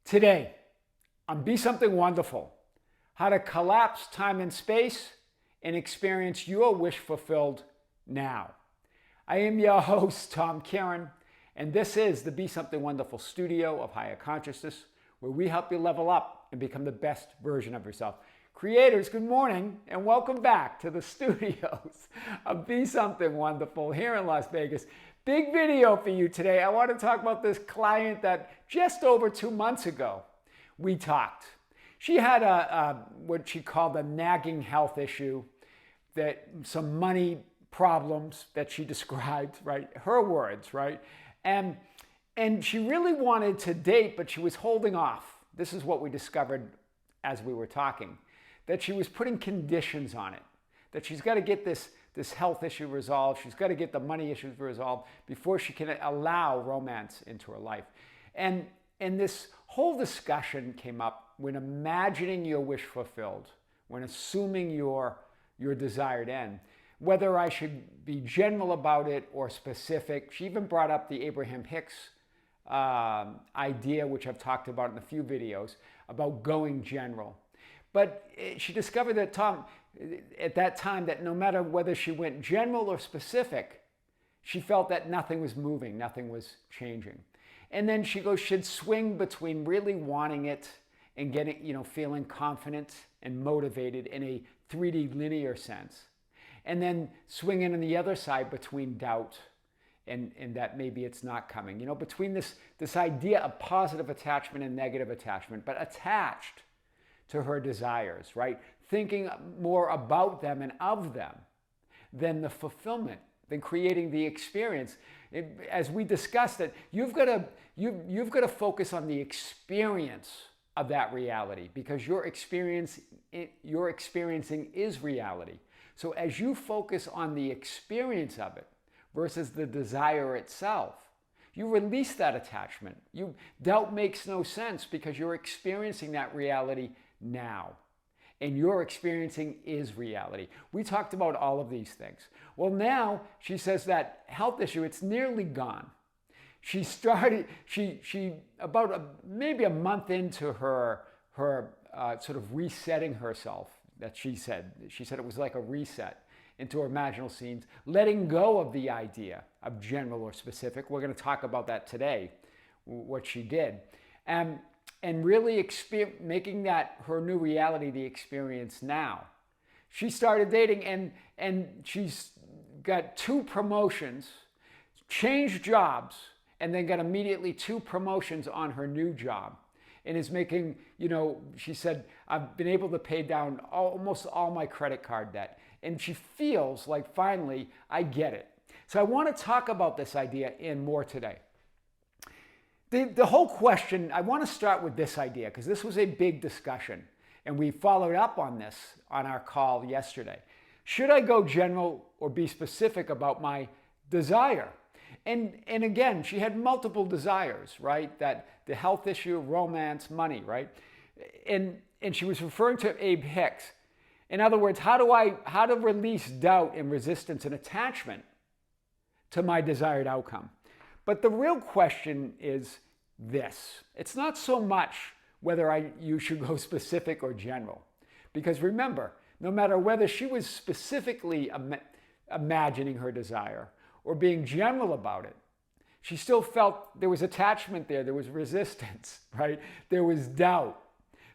Today, on Be Something Wonderful, how to collapse time and space and experience your wish fulfilled now. I am your host, Tom Kearin, and this is the Be Something Wonderful studio of higher consciousness, where we help you level up and become the best version of yourself. Creators, good morning, and welcome back to the studios of Be Something Wonderful here in Las Vegas. Big video for you today. I want to talk about this client that just over 2 months ago we talked. She had what she called a nagging health issue, that some money problems that she described, right? Her words, right? And she really wanted to date, but she was holding off. This is what we discovered as we were talking, that she was putting conditions on it, that she's got to get this health issue resolved. She's got to get the money issues resolved before she can allow romance into her life. And this whole discussion came up when imagining your wish fulfilled, when assuming your desired end, whether I should be general about it or specific. She even brought up the Abraham Hicks idea, which I've talked about in a few videos, about going general. But she discovered that, Tom, at that time, that no matter whether she went general or specific, she felt that nothing was moving, nothing was changing. And then she goes, she'd swing between really wanting it and getting, feeling confident and motivated in a 3D linear sense. And then swinging on the other side between doubt and that maybe it's not coming. Between this idea of positive attachment and negative attachment, but attached to her desires, right? Thinking more about them and of them than the fulfillment, than creating the experience. As we discussed it, you've got to focus on the experience of that reality, because your experiencing is reality. So as you focus on the experience of it versus the desire itself, you release that attachment. Doubt makes no sense because you're experiencing that reality now. And your experiencing is reality. We talked about all of these things. Well, now she says that health issue, it's nearly gone. She started, maybe a month into her sort of resetting herself, that she said it was like a reset into her imaginal scenes, letting go of the idea of general or specific. We're going to talk about that today, what she did. And really making that her new reality, the experience now. She started dating and she's got 2 promotions, changed jobs, and then got immediately 2 promotions on her new job. And is making, she said, I've been able to pay down almost all my credit card debt. And she feels like finally I get it. So I want to talk about this idea and more today. The whole question, I want to start with this idea because this was a big discussion and we followed up on this on our call yesterday. Should I go general or be specific about my desire? And again, she had multiple desires, right? That the health issue, romance, money, right? And she was referring to Abe Hicks. In other words, how to release doubt and resistance and attachment to my desired outcome. But the real question is this. It's not so much whether you should go specific or general. Because remember, no matter whether she was specifically imagining her desire or being general about it, she still felt there was attachment there was resistance, right? There was doubt.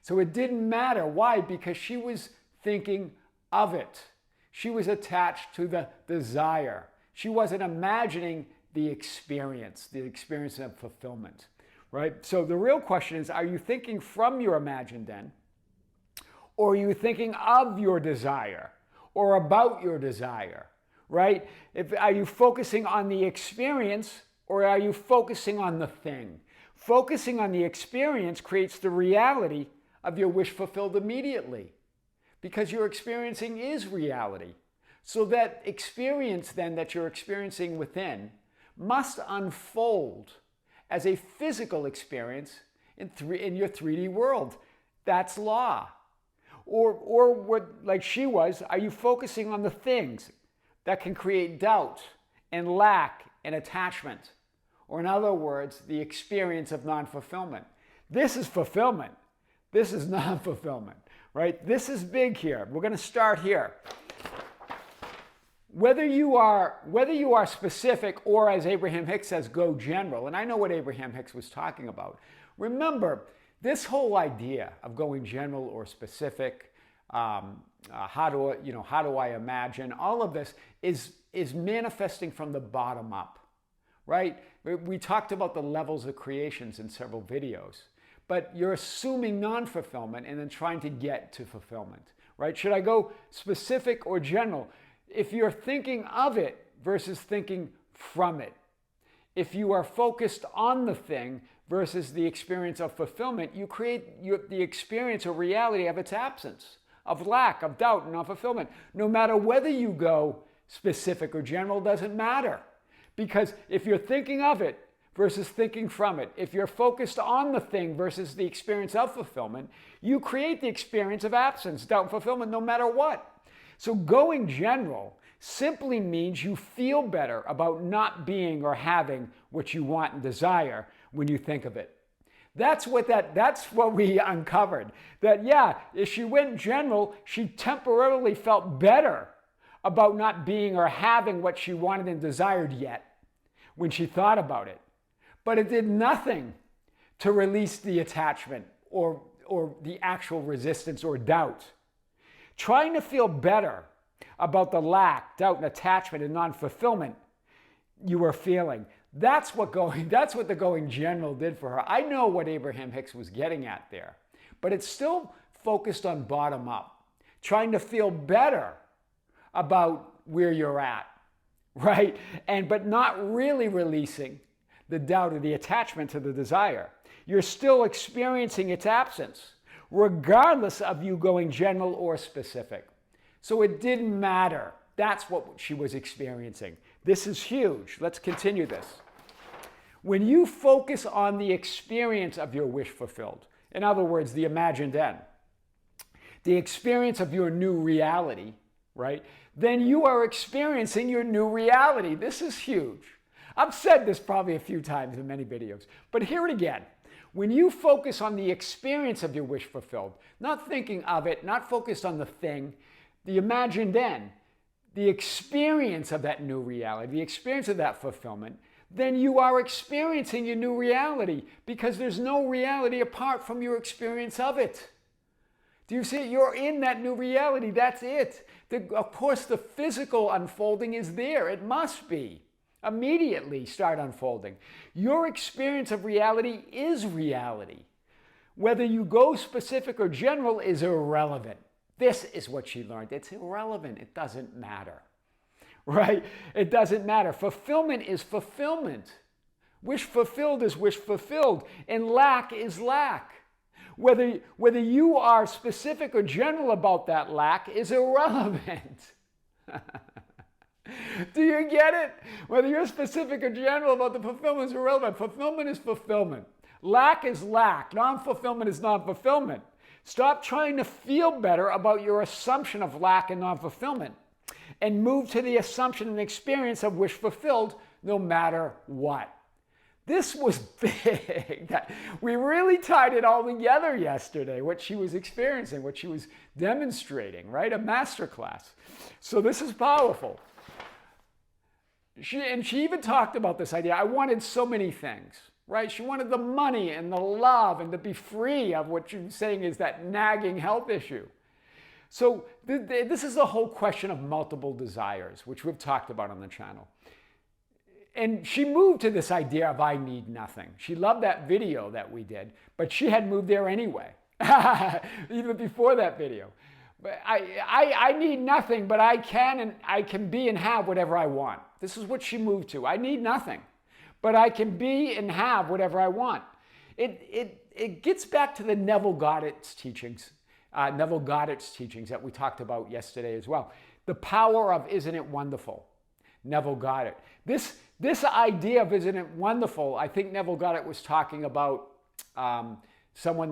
So it didn't matter. Why? Because she was thinking of it. She was attached to the desire. She wasn't imagining the experience of fulfillment, right? So the real question is, are you thinking from your imagined end, or are you thinking of your desire or about your desire, right? Are you focusing on the experience or are you focusing on the thing? Focusing on the experience creates the reality of your wish fulfilled immediately, because your experiencing is reality. So that experience then that you're experiencing within must unfold as a physical experience in your 3D world. That's law. Or what, like she was, are you focusing on the things that can create doubt and lack and attachment? Or in other words, the experience of non-fulfillment. This is fulfillment. This is non-fulfillment, right? This is big here. We're going to start here. Whether you are specific or, as Abraham Hicks says, go general, and I know what Abraham Hicks was talking about. Remember, this whole idea of going general or specific, how do I imagine, all of this is manifesting from the bottom up, right? We talked about the levels of creations in several videos, but you're assuming non-fulfillment and then trying to get to fulfillment, right? Should I go specific or general? If you're thinking of it versus thinking from it, if you are focused on the thing versus the experience of fulfillment, you create the experience or reality of its absence, of lack, of doubt, and non-fulfillment. No matter whether you go specific or general, doesn't matter. Because if you're thinking of it versus thinking from it, if you're focused on the thing versus the experience of fulfillment, you create the experience of absence, doubt, and fulfillment no matter what. So going general simply means you feel better about not being or having what you want and desire when you think of it. That's what we uncovered. That, yeah, if she went general, she temporarily felt better about not being or having what she wanted and desired yet when she thought about it. But it did nothing to release the attachment or the actual resistance or doubt. Trying to feel better about the lack, doubt, and attachment and non-fulfillment you were feeling. That's what the going general did for her. I know what Abraham Hicks was getting at there, but it's still focused on bottom up, trying to feel better about where you're at, right? But not really releasing the doubt or the attachment to the desire. You're still experiencing its absence, regardless of you going general or specific. So it didn't matter. That's what she was experiencing. This is huge. Let's continue this. When you focus on the experience of your wish fulfilled, in other words, the imagined end, the experience of your new reality, right? Then you are experiencing your new reality. This is huge. I've said this probably a few times in many videos, but hear it again. When you focus on the experience of your wish fulfilled, not thinking of it, not focused on the thing, the imagined end, the experience of that new reality, the experience of that fulfillment, then you are experiencing your new reality because there's no reality apart from your experience of it. Do you see it? You're in that new reality. That's it. Of course, the physical unfolding is there. It must be. Immediately start unfolding. Your experience of reality is reality. Whether you go specific or general is irrelevant. This is what she learned. It's irrelevant. It doesn't matter. Right? It doesn't matter. Fulfillment is fulfillment. Wish fulfilled is wish fulfilled. And lack is lack. Whether you are specific or general about that lack is irrelevant. Do you get it? Whether you're specific or general about the fulfillment is irrelevant. Fulfillment is fulfillment. Lack is lack. Non-fulfillment is non-fulfillment. Stop trying to feel better about your assumption of lack and non-fulfillment and move to the assumption and experience of wish fulfilled no matter what. This was big. We really tied it all together yesterday, what she was experiencing, what she was demonstrating, right? A masterclass. So this is powerful. She even talked about this idea. I wanted so many things, right? She wanted the money and the love and to be free of what you're saying is that nagging health issue. So this is the whole question of multiple desires, which we've talked about on the channel. And she moved to this idea of I need nothing. She loved that video that we did, but she had moved there anyway, even before that video. But I need nothing, but I can be and have whatever I want. This is what she moved to. I need nothing, but I can be and have whatever I want. It gets back to the Neville Goddard's teachings. Neville Goddard's teachings that we talked about yesterday as well. The power of isn't it wonderful? Neville Goddard. This idea of isn't it wonderful, I think Neville Goddard was talking about someone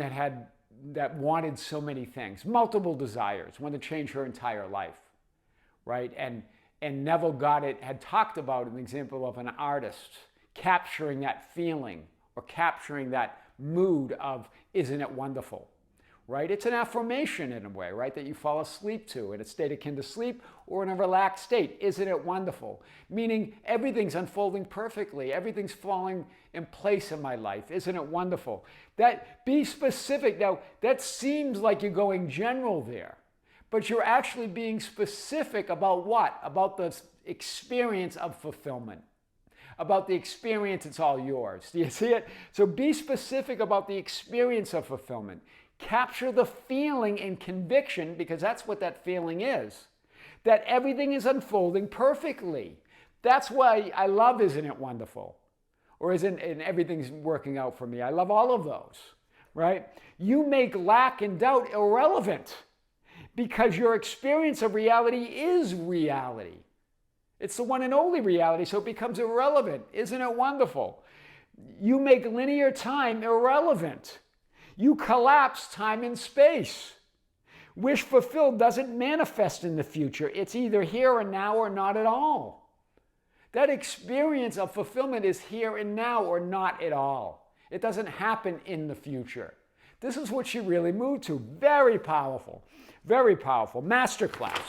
that wanted so many things, multiple desires, wanted to change her entire life, right? And Neville Goddard had talked about an example of an artist capturing that feeling or capturing that mood of isn't it wonderful, right? It's an affirmation in a way, right, that you fall asleep to in a state akin to sleep or in a relaxed state. Isn't it wonderful? Meaning everything's unfolding perfectly. Everything's falling in place in my life. Isn't it wonderful? That, be specific. Now, that seems like you're going general there, but you're actually being specific about what? About the experience of fulfillment. About the experience, it's all yours. Do you see it? So be specific about the experience of fulfillment. Capture the feeling and conviction, because that's what that feeling is, that everything is unfolding perfectly. That's why I love Isn't It Wonderful? Or and everything's working out for me. I love all of those, right? You make lack and doubt irrelevant because your experience of reality is reality. It's the one and only reality, so it becomes irrelevant. Isn't it wonderful? You make linear time irrelevant. You collapse time and space. Wish fulfilled doesn't manifest in the future. It's either here and now or not at all. That experience of fulfillment is here and now or not at all. It doesn't happen in the future. This is what she really moved to. Very powerful. Very powerful. Masterclass.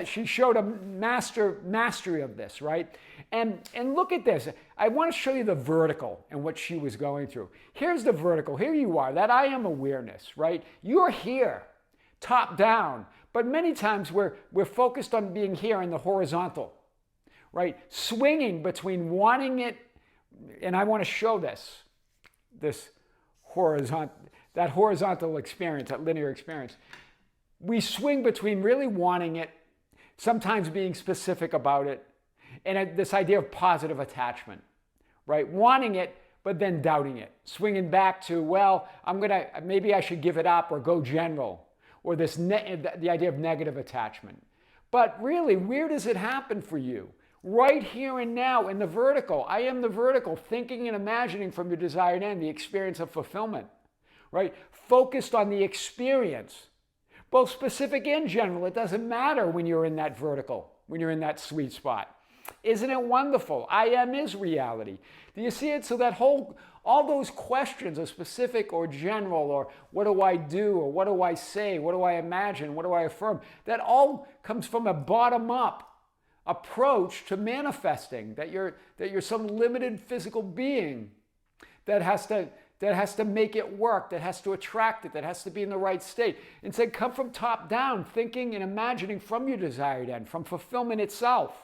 She showed a mastery of this, right? And look at this. I want to show you the vertical and what she was going through. Here's the vertical. Here you are. That I am awareness, right? You're here, top down. But many times we're focused on being here in the horizontal, right? Swinging between wanting it, and I want to show this horizontal experience, that linear experience. We swing between really wanting it, sometimes being specific about it, and this idea of positive attachment, right? Wanting it, but then doubting it. Swinging back to, well, maybe I should give it up or go general, or the idea of negative attachment. But really, where does it happen for you? Right here and now in the vertical. I am the vertical, thinking and imagining from your desired end, the experience of fulfillment, right? Focused on the experience. Both specific and general. It doesn't matter when you're in that vertical, when you're in that sweet spot. Isn't it wonderful? I am is reality. Do you see it? So that all those questions of specific or general, or what do I do, or what do I say, what do I imagine, what do I affirm, that all comes from a bottom-up approach to manifesting, that you're some limited physical being that has to make it work, that has to attract it, that has to be in the right state. Instead, come from top down, thinking and imagining from your desired end, from fulfillment itself,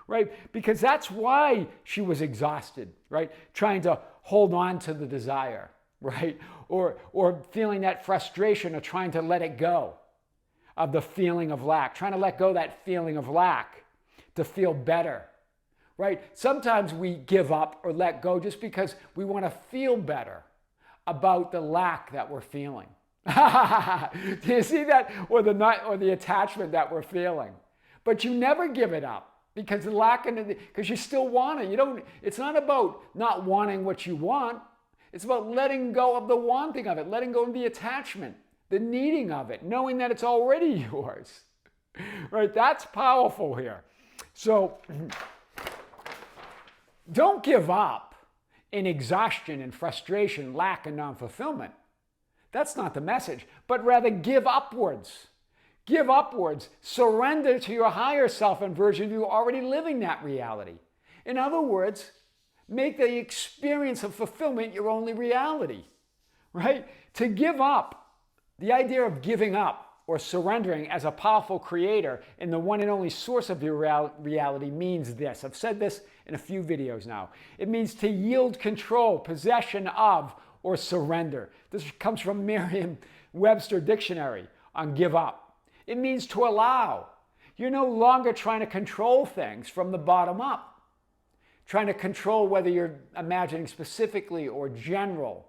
right? Because that's why she was exhausted, right? Trying to hold on to the desire, right? Or feeling that frustration, or trying to let it go of the feeling of lack, trying to let go of that feeling of lack to feel better. Right? Sometimes we give up or let go just because we want to feel better about the lack that we're feeling. Do you see that? Or the attachment that we're feeling. But you never give it up because because you still want it. It's not about not wanting what you want. It's about letting go of the wanting of it, letting go of the attachment, the needing of it, knowing that it's already yours. Right? That's powerful here. So don't give up in exhaustion and frustration, lack, and non-fulfillment. That's not the message, but rather give upwards. Give upwards. Surrender to your higher self and version of you already living that reality. In other words, make the experience of fulfillment your only reality, right? To give up, the idea of giving up or surrendering as a powerful creator and the one and only source of your reality means this. I've said this in a few videos now. It means to yield control, possession of, or surrender. This comes from Merriam-Webster Dictionary on give up. It means to allow. You're no longer trying to control things from the bottom up, trying to control whether you're imagining specifically or general,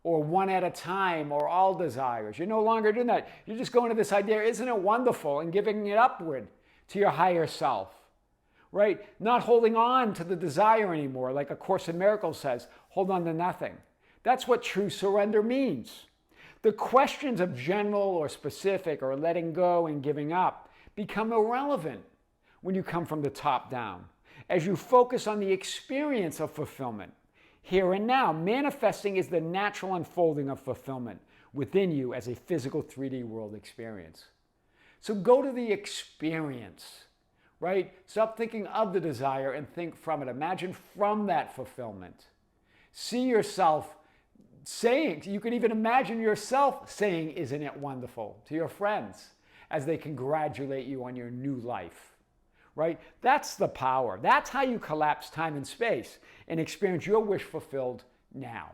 or one at a time, or all desires. You're no longer doing that. You're just going to this idea, isn't it wonderful, and giving it upward to your higher self, right? Not holding on to the desire anymore, like A Course in Miracles says, hold on to nothing. That's what true surrender means. The questions of general or specific or letting go and giving up become irrelevant when you come from the top down, as you focus on the experience of fulfillment, here and now. Manifesting is the natural unfolding of fulfillment within you as a physical 3D world experience. So go to the experience, right? Stop thinking of the desire and think from it. Imagine from that fulfillment. See yourself saying, you can even imagine yourself saying, "Isn't it wonderful?" to your friends as they congratulate you on your new life, right? That's the power. That's how you collapse time and space and experience your wish fulfilled now.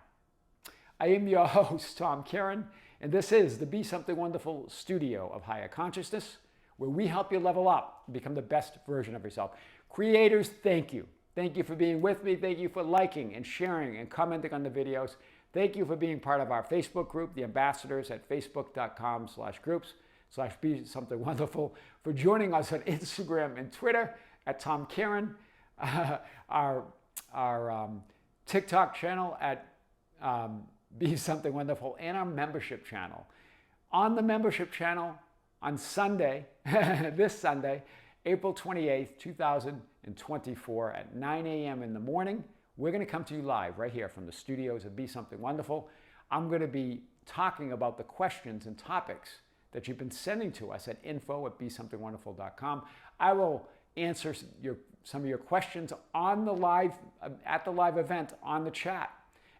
I am your host, Tom Kearin, and this is the Be Something Wonderful studio of higher consciousness, where we help you level up and become the best version of yourself. Creators, thank you. Thank you for being with me. Thank you for liking and sharing and commenting on the videos. Thank you for being part of our Facebook group, the ambassadors at facebook.com/groups/Be Something Wonderful, for joining us on Instagram and Twitter at Tom Kearin, our TikTok channel at Be Something Wonderful, and our membership channel. On the membership channel on Sunday, this Sunday, April 28th, 2024 at 9 a.m. in the morning, we're going to come to you live right here from the studios of Be Something Wonderful. I'm going to be talking about the questions and topics that you've been sending to us at info@besomethingwonderful.com. I will answer some of your questions on the live at the live event on the chat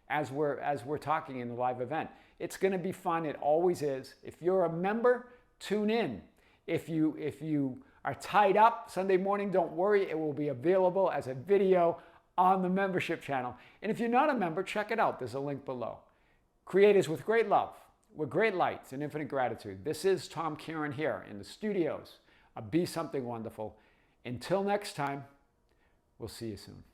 as we're talking in the live event. It's going to be fun. It always is. If you're a member, tune in. If you are tied up Sunday morning, don't worry. It will be available as a video on the membership channel. And if you're not a member, check it out. There's a link below. Creators with great love, with great light and infinite gratitude. This is Tom Kearin here in the studios of Be Something Wonderful. Until next time, we'll see you soon.